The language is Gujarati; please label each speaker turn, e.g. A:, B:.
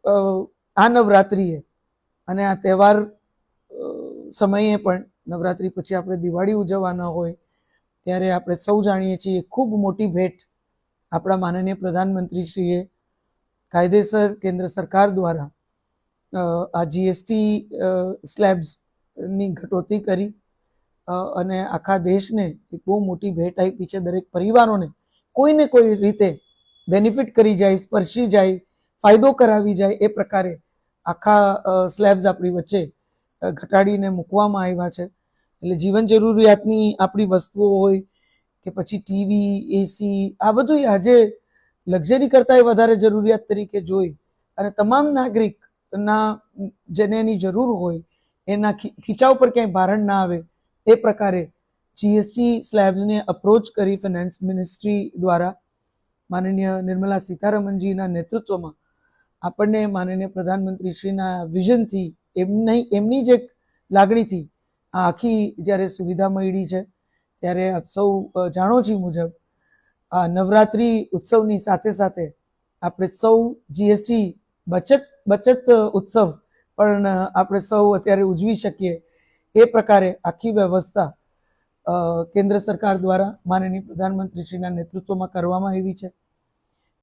A: આ નવરાત્રિએ અને આ તહેવાર સમયે પણ નવરાત્રિ પછી આપણે દિવાળી ઉજવવાના હોય ત્યારે આપણે સૌ જાણીએ છીએ ખૂબ મોટી ભેટ આપણા માનનીય પ્રધાનમંત્રીશ્રીએ કાયદેસર કેન્દ્ર સરકાર દ્વારા આ જીએસટી સ્લેબ્સની કટોતી કરી અને આખા દેશને એક બહુ મોટી ભેટ આપી છે. દરેક પરિવારોને કોઈને કોઈ રીતે બેનિફિટ કરી જાય, સ્પર્શી જાય, ફાયદો કરાવી જાય એ પ્રકારે આખા સ્લેબ્સ આપણી વચ્ચે ઘટાડીને મૂકવામાં આવ્યા છે. એટલે જીવન જરૂરિયાતની આપણી વસ્તુઓ હોય કે પછી ટીવી, એસી, આ બધું આજે લક્ઝરી કરતાં વધારે જરૂરિયાત તરીકે જોઈ અને તમામ નાગરિકના જેને એની જરૂર હોય એના ખીચા ઉપર ક્યાંય ભારણ ના આવે એ પ્રકારે જીએસટી સ્લેબ્સને અપ્રોચ કરી ફાઇનાન્સ મિનિસ્ટ્રી દ્વારા માનનીય નિર્મલા સીતારમણજીના નેતૃત્વમાં આપણને માનનીય પ્રધાનમંત્રીશ્રીના વિઝનથી એમની જ એક લાગણીથી આ આખી જ્યારે સુવિધા મળી છે ત્યારે આપ સૌ જાણો છો મુજબ આ નવરાત્રિ ઉત્સવની સાથે સાથે આપણે સૌ જીએસટી બચત ઉત્સવ પણ આપણે સૌ અત્યારે ઉજવી શકીએ એ પ્રકારે આખી વ્યવસ્થા કેન્દ્ર સરકાર દ્વારા માનનીય પ્રધાનમંત્રીશ્રીના નેતૃત્વમાં કરવામાં આવી છે.